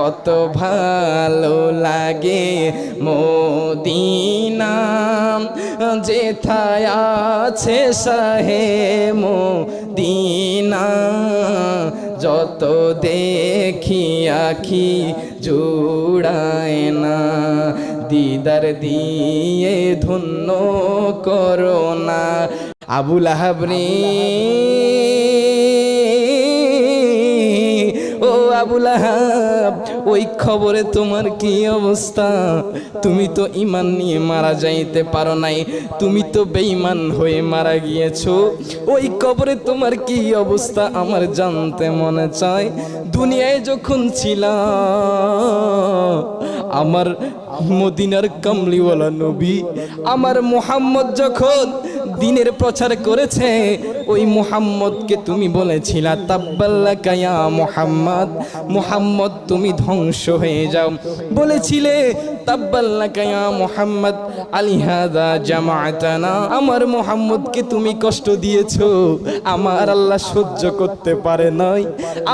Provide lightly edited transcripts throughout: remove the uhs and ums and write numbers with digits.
কত ভালো লাগে মদিনা, যেথায় আছে শাহে মদিনা। যত দেখি আখি জুড়ায় না, দিদার দিয়ে ধন্য করো না। আবু লাহাব রে, ও আবু লাহাব, ওই খবরে তোমার কি অবস্থা? তুমি তো ঈমান নিয়ে মারা যাইতে পারো নাই, তুমি তো বেঈমান হয়ে মারা গিয়েছো। ওই কবরে তোমার কি অবস্থা আমার জানতে মনে চায়। দুনিয়ায় যখন ছিলাম, আমার মদিনার কামলিওয়ালা নবী আমার মুহাম্মদ যখন দ্বীনের প্রচার করেছে, ওই মুহাম্মদকে তুমি বলেছিলা তাব্বাল্লাকা ইয়া মুহাম্মদ, মুহাম্মদ তুমি ধ্বংস হয়ে যাও। বলেছিলে তাব্বাল্লাকা ইয়া মুহাম্মদ আলিহাযা জামাআতানা, আমার মুহাম্মদকে তুমি কষ্ট দিয়েছো, আমার আল্লাহ সহ্য করতে পারে নাই।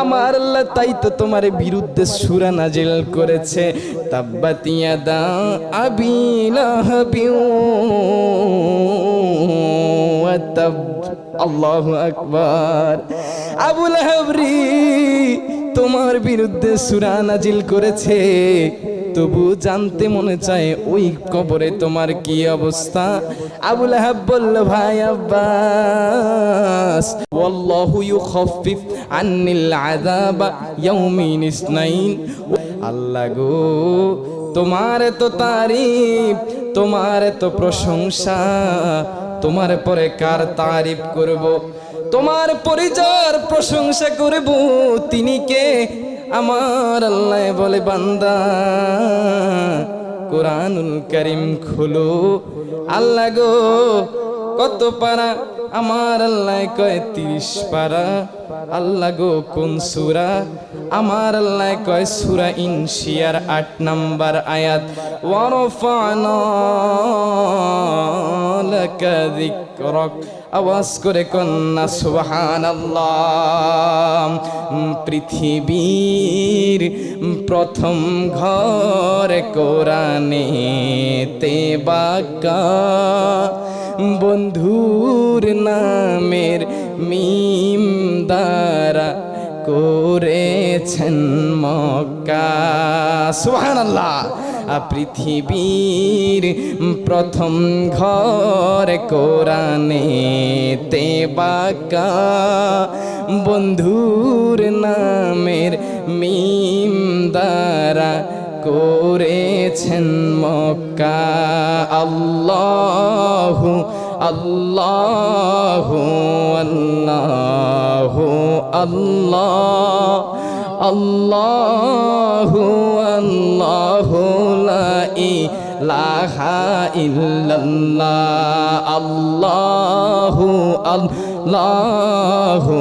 আমার আল্লাহ তাই তো তোমার বিরুদ্ধে সূরা নাজিল করেছে, তাব্বাত ইয়াদা আবি লাহাবিন ওয়া তাব। আল্লাহু আকবার। আবু লাহাব রে, তোমার বিরুদ্ধে সূরা নাজিল করেছে, তবু জানতে মনে চায় ওই কবরে তোমার কি অবস্থা। আবু লাহাব বলল, ভাই আব্বাস, ওয়াল্লাহু ইউখাফফিফ আন্নিল আযাবা ইয়াউমিন ইসনাইন। আল্লাহ গো, তোমার তো তারিফ, তোমার তো প্রশংসা, তোমার পরে কার তারিফ করব? তোমার পরিচয় প্রশংসা করব, তিনি কে? আমার আল্লাহ বলে, বান্দা কোরআনুল কারীম খোলো। আল্লাহ গো, কত পারা? আমার আল্লাহ কয় 30 পারা। আল্লাহ গো, কোন সূরা? আমার আল্লাহ কয় সূরা ইনশিয়ার 8 নম্বর আয়াত, ওয়া রাফা'না লাকা যিকরাক। আওয়াজ করে কন্না সুবহানাল্লাহ। পৃথিবীর প্রথম ঘর কোরআনেতে বাঁকা, বন্ধুর নামের মিম দ্বারা করেছেন মক্কা। সুবহানাল্লাহ। পৃথিবীর প্রথম ঘর কোরআনেতে বাঁকা, বন্ধুর নামের মিম দ্বারা করেছেন মক্কা। আল্লাহু আল্লাহু আল্লাহু আল্লাহ, আল্লাহু আল্লাহু লা ইলাহা ইল্লাল্লাহ। আল্লাহু আল্লাহু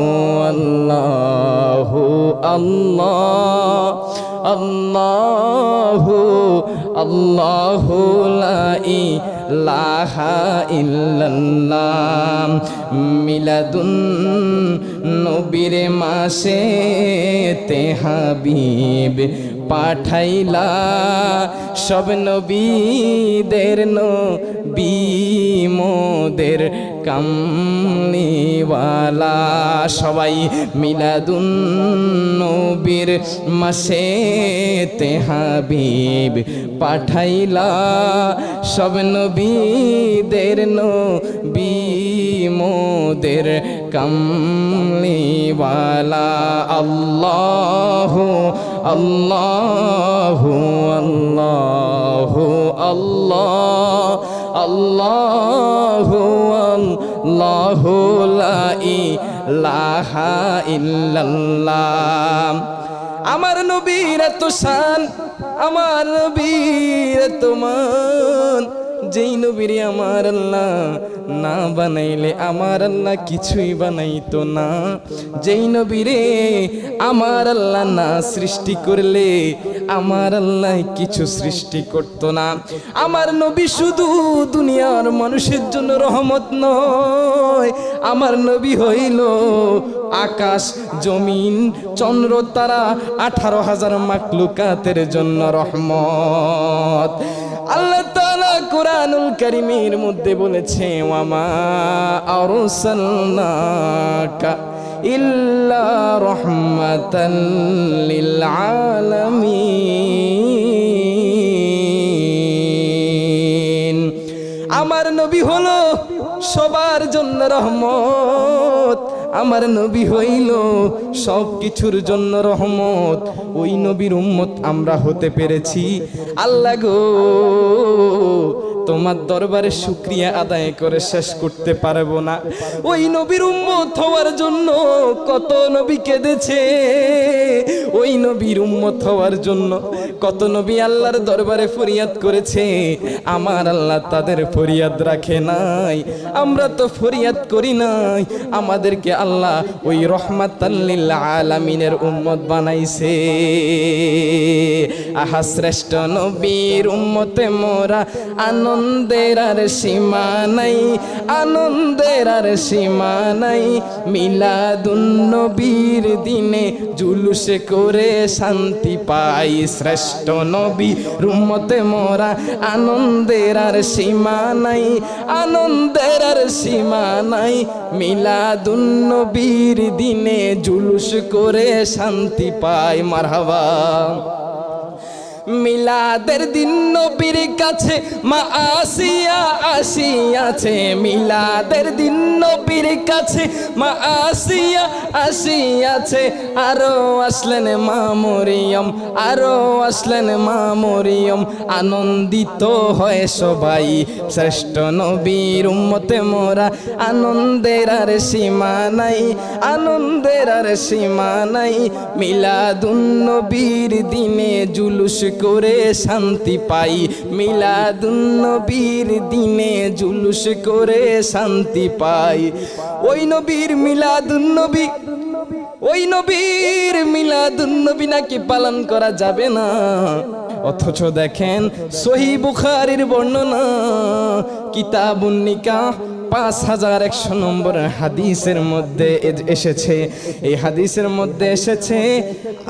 আল্লাহু আল্লাহ, আল্লাহু আল্লাহু লা ইলাহা ইল্লাল্লাহ। মিলাদুন নবীর মাসে তে হাবিব পাঠাইলা, সব নবীদের নবী মোদের কামলিওয়ালা। সবাই মিলাদুন নবীর মাসে তে হাবিব পাঠাইলা, সব নবীদের নবী মোদের কামলিওয়ালা। আল্লাহু আল্লাহু আল্লাহু আল্লাহ, আল্লাহু আল্লাহু লা ইলাহা ইল্লাল্লাহ। আমার নবীর এত শান, আমার নবীর এত মান, যেই নবীরে আমার আল্লাহ না বানাইলে আমার আল্লাহ কিছুই বানাইতো না, যেই নবীরে আমার আল্লাহ না সৃষ্টি করলে আমার আল্লাহ কিছু সৃষ্টি করতো না। আমার নবী শুধু দুনিয়ার মানুষের জন্য রহমত নয়, আমার নবী হইল আকাশ জমিন চন্দ্র তারা 18,000 মাখলুকাতের জন্য রহমত। আল্লাহ তাআলা কুরআনুল কারীমের মধ্যে বলেছে, ওয়ামা আরসালনাকা ইল্লা রাহমাতাল লিল আলামিন। আমার নবী হলো সবার জন্য রহমত, আমার নবী হইল সব কিছুর জন্য রহমত। ওই নবীর উম্মত আমরা হতে পেরেছি। আল্লাহ গো, তোমার দরবারে শুকরিয়া আদায় করে শেষ করতে পারবো না। ওই নবীর উম্মত হওয়ার জন্য কত নবী কেঁদেছে, ওই নবীর উম্মত হওয়ার জন্য কত নবী আল্লাহর দরবারে ফরিয়াদ করেছে। আমার আল্লাহ তাদের ফরিয়াদ রাখে নাই, আমরা তো ফরিয়াদ করি নাই। আমাদেরকে আল্লাহ ওই রহমাতাল লিল আলামিনের উম্মত বানাইছে। আহা শ্রেষ্ঠ নবীর উম্মতে মোরা আনন্দের আর সীমা নাই, আনন্দের আর সীমা নাই। মিলাদুন নবীর দিনে জুলুসে করে শান্তি পাই। শ্রেষ্ঠ নবীর উম্মতে মোরা আনন্দের আর সীমা নাই, আনন্দের আর সীমা নাই। মিলাদুন নবীর দিনে জুলুস করে শান্তি পাই। মারহাবা। মিলাদের দিন নবীর কাছে মা আসিয়া আসিয়াছে, মিলাদের দিন নবীর কাছে মা আসিয়া আসিয়াছে। আরো আসলেন মা মরিয়ম, আরো আসলেন মা মরিয়ম। আনন্দিত হয় সবাই। শ্রেষ্ঠ নবীর উম্মতে মোরা আনন্দের আর সীমা নাই, আনন্দের আর সীমা নাই। মিলাদুন নবীর দিনে জুলুস করে শান্তি পাই, মিলাদুন নবীর দিনে জুলুস করে শান্তি পাই। ওই নবীর মিলাদুন নবী, ওই নবীর মিলাদুন নবী নাকি পালন করা যাবে না। অথচ দেখেন সহিহ বুখারীর বর্ণনা কিতাবুন নিকাহ 5100 নম্বর হাদিসের মধ্যে এসেছে। এই হাদিসের মধ্যে এসেছে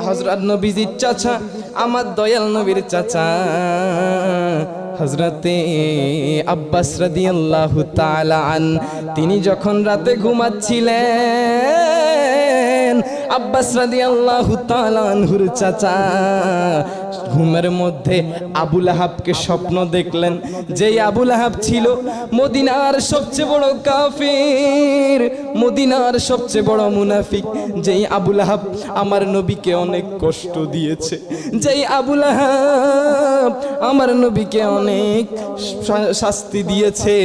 হযরত নবীজির চাচা, আমার দয়াল নবীর চাচা হযরতে আব্বাস রাদিয়াল্লাহু তাআলা আন, তিনি যখন রাতে ঘুমাচ্ছিলেন, আব্বাস রাদিয়াল্লাহু তাআলা আনহুর চাচা ঘুমের মধ্যে আবু লাহাবকে স্বপ্ন দেখলেন। যেই আবু লাহাব ছিল মদিনার সবচেয়ে বড় কাফির, মদিনার সবচেয়ে বড় মুনাফিক। যেই আবু লাহাব আমার নবীকে অনেক কষ্ট দিয়েছে, যেই আবু লাহাব আমার নবীকে অনেক শাস্তি দিয়েছে,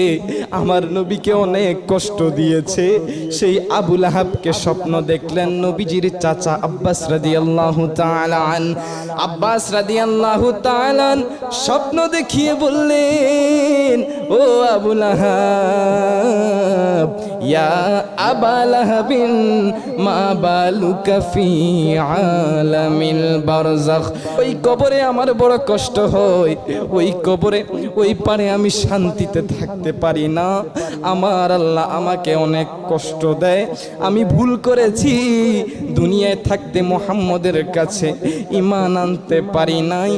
আমার নবীকে অনেক কষ্ট দিয়েছে, সেই আবু লাহাবকে স্বপ্ন দেখলেন নবীজির চাচা আব্বাস রাদিয়াল্লাহু তাআলা আন। আব্বাস রাদিয়াল্লাহু তাআলা স্বপ্ন দেখিয়ে বললেন, ও আবু লাহাব, ইয়া আবা লাহাবিন মা বালুকা ফি আলামিল বারযাখ। ওই কবরে আমার বড় কষ্ট হয়, ওই কবরে ওই পারে আমি শান্তিতে থাকতে পারি না। আমার আল্লাহ আমাকে অনেক কষ্ট দেয়। আমি ভুল করেছি, দুনিয়ায় থাকতে মুহাম্মদের কাছে ঈমান আনতে পারি নাই।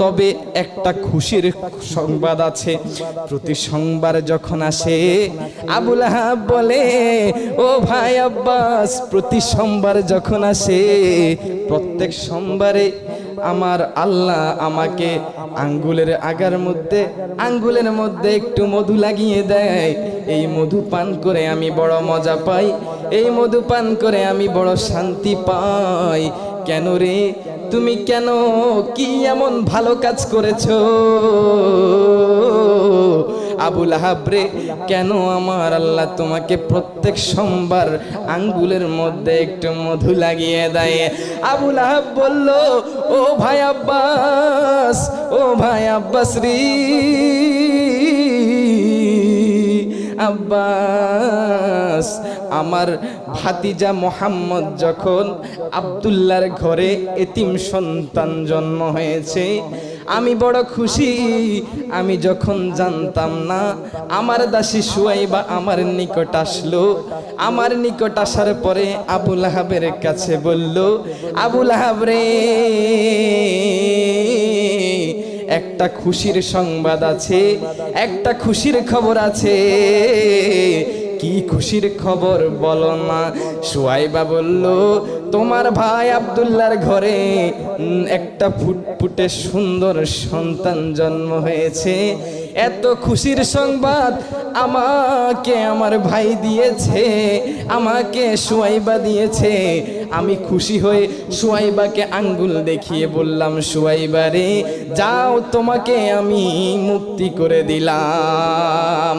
তবে একটা খুশির সংবাদ আছে, প্রতি সোমবার যখন আসে আবু লাহাব বলে, ও ভাই আব্বাস, প্রতি সোমবার যখন আসে, প্রত্যেক সোমবারে আমার আল্লাহ আমাকে আঙ্গুলের আগার মধ্যে, আঙ্গুলের মধ্যে একটু মধু লাগিয়ে দেয়। এই মধু পান করে আমি বড় মজা পাই, এই মধু পান করে আমি বড় শান্তি পাই। কেন রে, তুমি কেন, কি এমন ভালো কাজ করেছো আবু লাহাব রে? কেন আমার আল্লাহ তোমাকে প্রত্যেক সোমবার আঙ্গুলের মধ্যে একটু মধু লাগিয়ে দেয়? আবু লাহাব বলল, ও ভাই আব্বাস, ও ভাই আব্বাস রে, আব্বাস আমার ভাতিজা মোহাম্মদ যখন আব্দুল্লাহর ঘরে এতিম সন্তান জন্ম হয়েছে, আমি বড় খুশি। আমি যখন জানতাম না, আমার দাসী সুয়াইবা আমার নিকট আসলো। আমার নিকট আসার পরে আবু লাহাবের কাছে বলল, আবু লাহাব রে, একটা খুশির সংবাদ আছে, একটা খুশির খবর আছে। কি খুশির খবর বলো না? সুয়াইবা বলল, তোমার ভাই আব্দুল্লাহর ঘরে একটা ফুটফুটে সুন্দর সন্তান জন্ম হয়েছে। এত খুশির সংবাদ আমাকে আমার ভাই দিয়েছে, আমাকে সুয়াইবা দিয়েছে। আমি খুশি হয়ে সুয়াইবাকে আঙ্গুল দেখিয়ে বললাম, সুয়াইবা রে যাও, তোমাকে আমি মুক্তি করে দিলাম।